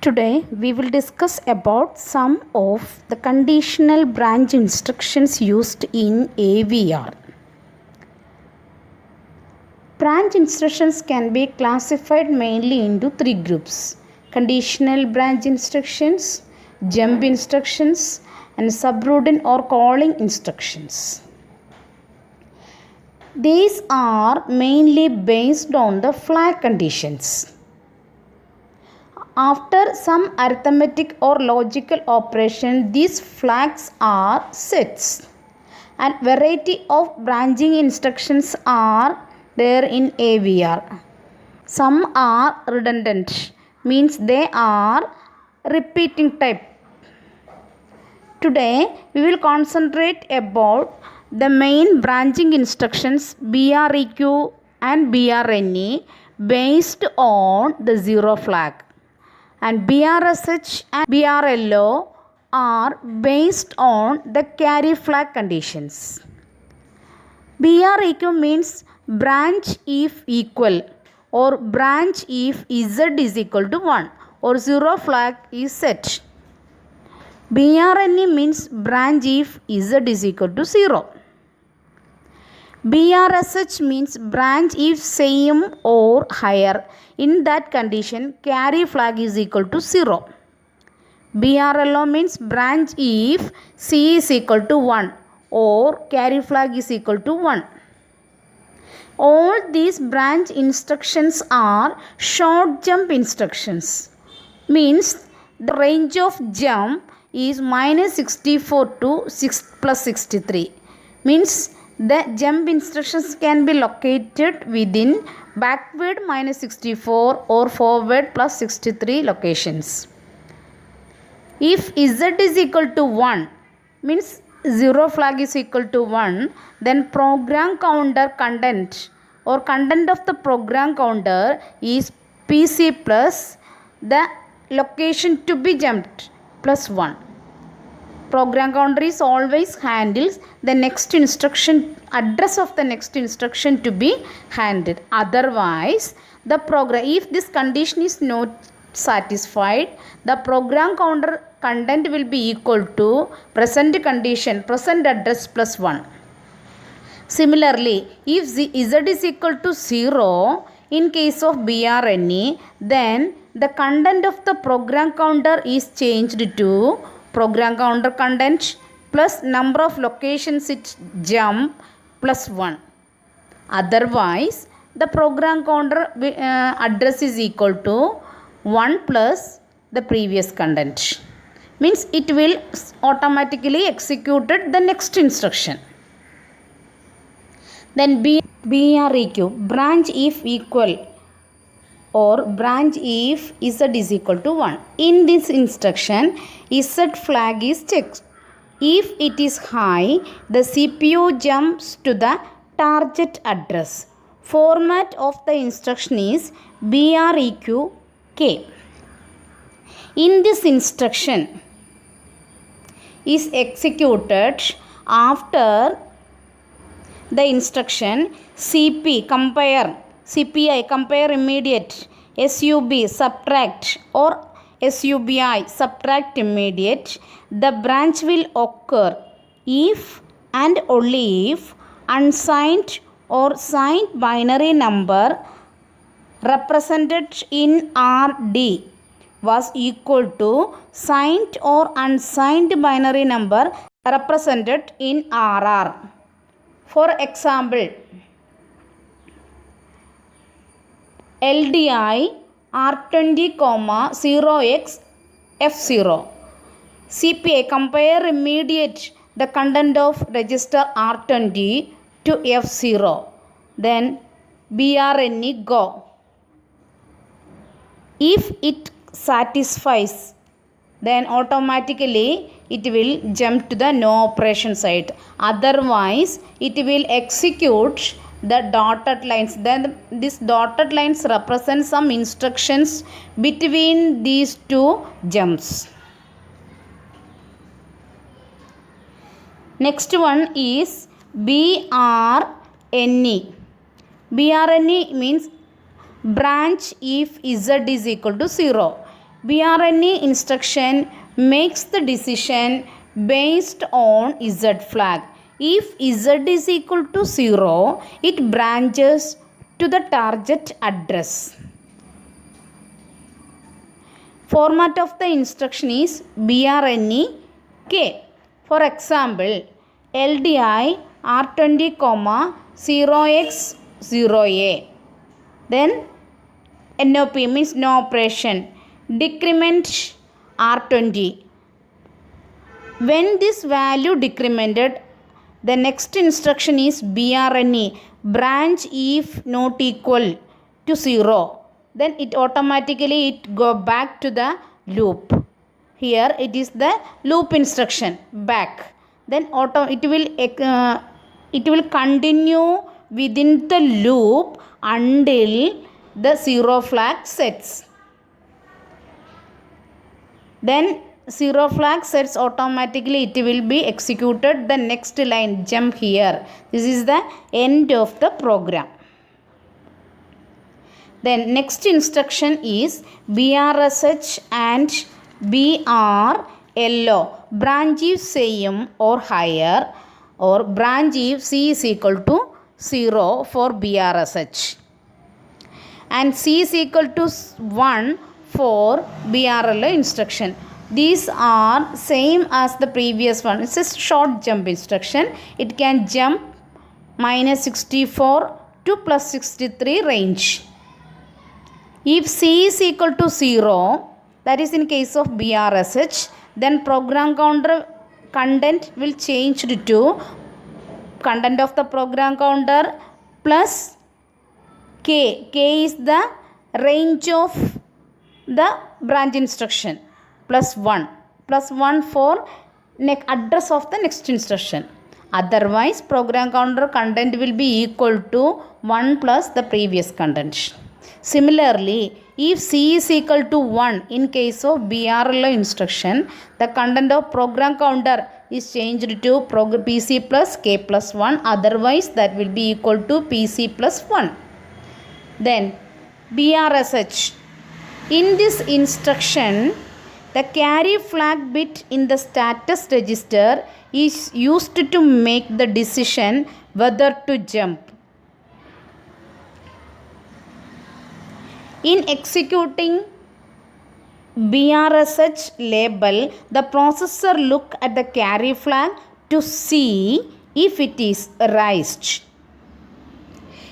Today we will discuss about some of the conditional branch instructions used in AVR. Branch instructions can be classified mainly into three groups: conditional branch instructions, jump instructions, and subroutine or calling instructions. These are mainly based on the flag conditions. After some arithmetic or logical operation, these flags are sets. And variety of branching instructions are there in AVR. Some are redundant, means they are repeating type. Today we will concentrate about the main branching instructions BREQ and BRNE based on the zero flag. And BRSH and BRLO are based on the carry flag conditions. BREQ means branch if equal or branch if Z is equal to 1 or zero flag is set. BRNE means branch if Z is equal to 0. BRSH means branch if same or higher. In that condition, carry flag is equal to 0. BRLO means branch if C is equal to 1 or carry flag is equal to 1. All these branch instructions are short jump instructions. Means the range of jump is minus 64 to 6 plus 63. Means the jump instructions can be located within backward minus 64 or forward plus 63 locations. If Z is equal to 1, means zero flag is equal to 1, then program counter content or content of the program counter is PC plus the location to be jumped plus 1. Program counter is always handles the next instruction, address of the next instruction to be handled. Otherwise, the program, if this condition is not satisfied, the program counter content will be equal to present condition, present address plus 1. Similarly, if Z is equal to 0 in case of BRNE, then the content of the program counter is changed to program counter content plus number of locations it jump plus 1. Otherwise, the program counter address is equal to 1 plus the previous content. Means it will automatically executed the next instruction. Then BREQ, branch if equal or branch if Z is equal to 1. In this instruction, Z flag is checked. If it is high, the CPU jumps to the target address. Format of the instruction is BREQ K. In this instruction is executed after the instruction CPI compare immediate, SUB subtract or SUBI subtract immediate. The branch will occur if and only if unsigned or signed binary number represented in RD was equal to signed or unsigned binary number represented in RR. For example, LDI R20, 0x F0. CPI compare immediate the content of register R20 to F0. Then BRNE go. If it satisfies, then automatically it will jump to the no operation site. Otherwise, it will execute the dotted lines. Then this dotted lines represent some instructions between these two jumps. Next one is BRNE. BRNE means branch if Z is equal to 0. BRNE instruction makes the decision based on Z flag. If Z is equal to 0, it branches to the target address. Format of the instruction is BRNE K. For example, LDI R20, 0x0A. Then NOP means no operation. Decrement R20. When this value decremented, the next instruction is BRNE, branch if not equal to 0. Then it automatically go back to the loop. Here it is the loop instruction back. Then it will continue within the loop until the 0 flag sets. Then 0 flag sets automatically, it will be executed the next line, jump here. This is the end of the program. Then next instruction is BRSH and BRLO. Branch if same or higher, or branch if C is equal to 0 for BRSH. And C is equal to 1 for BRLO instruction. These are same as the previous one. It's a short jump instruction. It can jump minus 64 to plus 63 range. If C is equal to 0, that is in case of BRSH, then program counter content will change to content of the program counter plus K. K is the range of the branch instruction plus 1 for address of the next instruction. Otherwise, program counter content will be equal to 1 plus the previous content. Similarly, if C is equal to 1 in case of BRLO instruction, the content of program counter is changed to PC plus K plus 1. Otherwise, that will be equal to PC plus 1. Then BRSH. In this instruction, the carry flag bit in the status register is used to make the decision whether to jump. In executing BRSH label, the processor look at the carry flag to see if it is raised.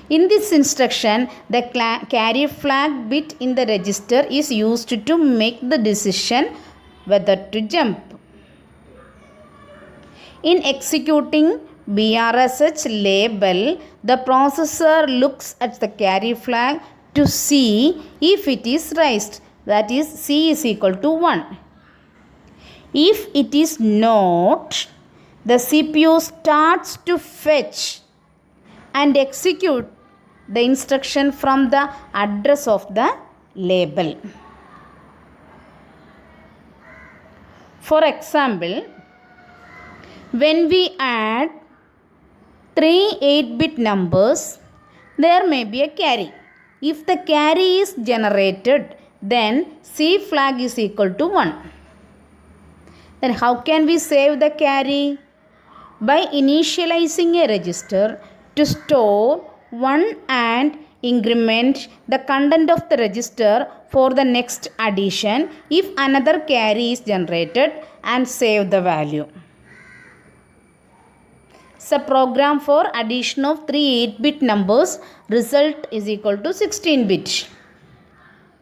In this instruction, the carry flag bit in the register is used to make the decision whether to jump. In executing BRSH label, the processor looks at the carry flag to see if it is raised, that is C is equal to 1. If it is not, the CPU starts to fetch and execute the instruction from the address of the label. For example, when we add 3 8-bit numbers, there may be a carry. If the carry is generated, then C flag is equal to 1. Then how can we save the carry? By initializing a register to store 1 and increment the content of the register for the next addition if another carry is generated, and save the value. It's a program for addition of 3 8-bit numbers. Result is equal to 16-bit.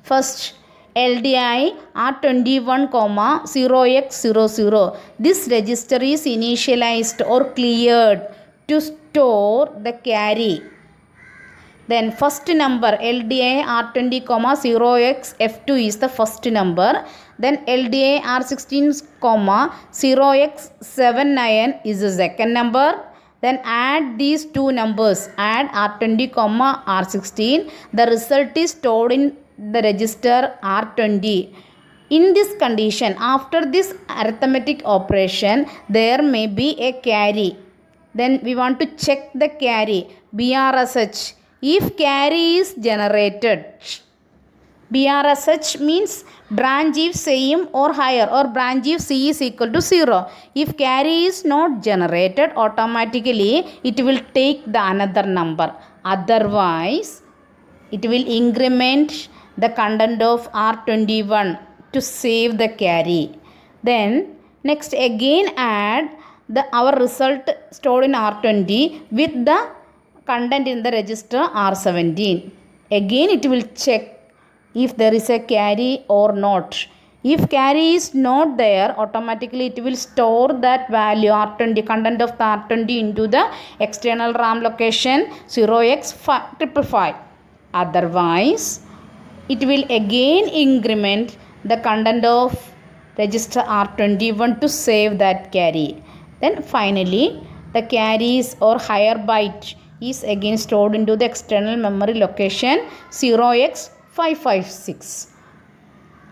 First, LDI R21, 0x00. This register is initialized or cleared to store the carry. Then first number LDI R20, 0xF2 is the first number. Then LDI R16, 0x79 is the second number. Then add these two numbers, add R20, R16. The result is stored in the register R20. In this condition, after this arithmetic operation, there may be a carry. Then we want to check the carry, BRSH. If carry is generated, BRSH means branch if same or higher, or branch if C is equal to 0. If carry is not generated, automatically it will take the another number. Otherwise, it will increment the content of R21 to save the carry. Then next again add our result stored in R20 with the content in the register R17. Again it will check if there is a carry or not. If carry is not there, automatically it will store that value R20, content of the R20 into the external RAM location 0x555. Otherwise, it will again increment the content of register R21 to save that carry. Then finally, the carries or higher byte is again stored into the external memory location 0x556.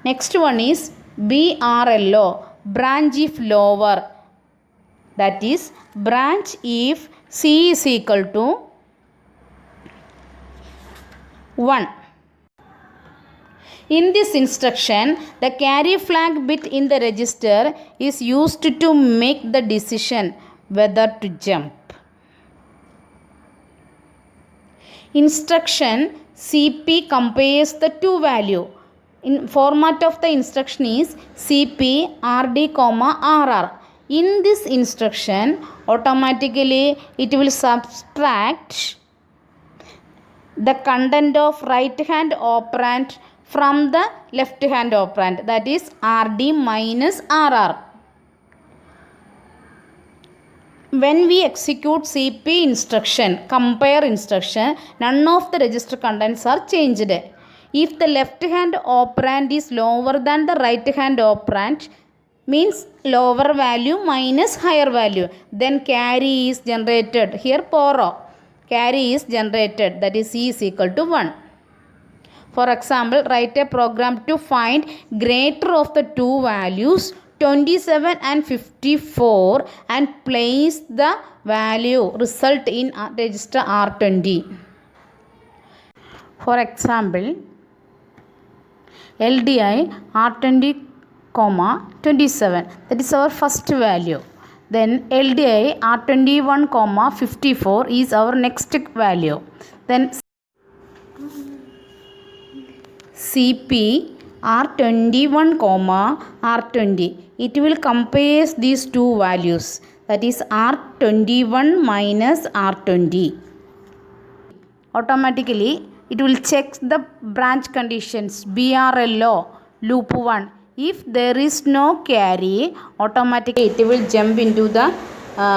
Next one is BRLO, branch if lower. That is branch if C is equal to 1. In this instruction, the carry flag bit in the register is used to make the decision whether to jump. Instruction CP compares the two value. In format of the instruction is CP RD, RR. In this instruction, automatically it will subtract the content of right hand operand from the left hand operand, that is RD minus RR. When we execute CP instruction, compare instruction, none of the register contents are changed. If the left hand operand is lower than the right hand operand, means lower value minus higher value, then carry is generated. Here poro, carry is generated, that is C is equal to 1. For example, write a program to find greater of the two values 27 and 54 and place the value result in register R20. For example, LDI R20, 27, that is our first value. Then LDI R21, 54 is our next value. Then CP R21, R20. It will compare these two values, that is R21 minus R20. Automatically it will check the branch conditions BRLO loop 1. If there is no carry, automatically it will jump into the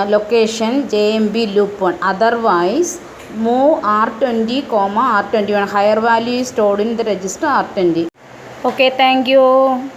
location JMB loop 1. Otherwise, move R20, R21. Higher value is stored in the register R20. Okay, thank you.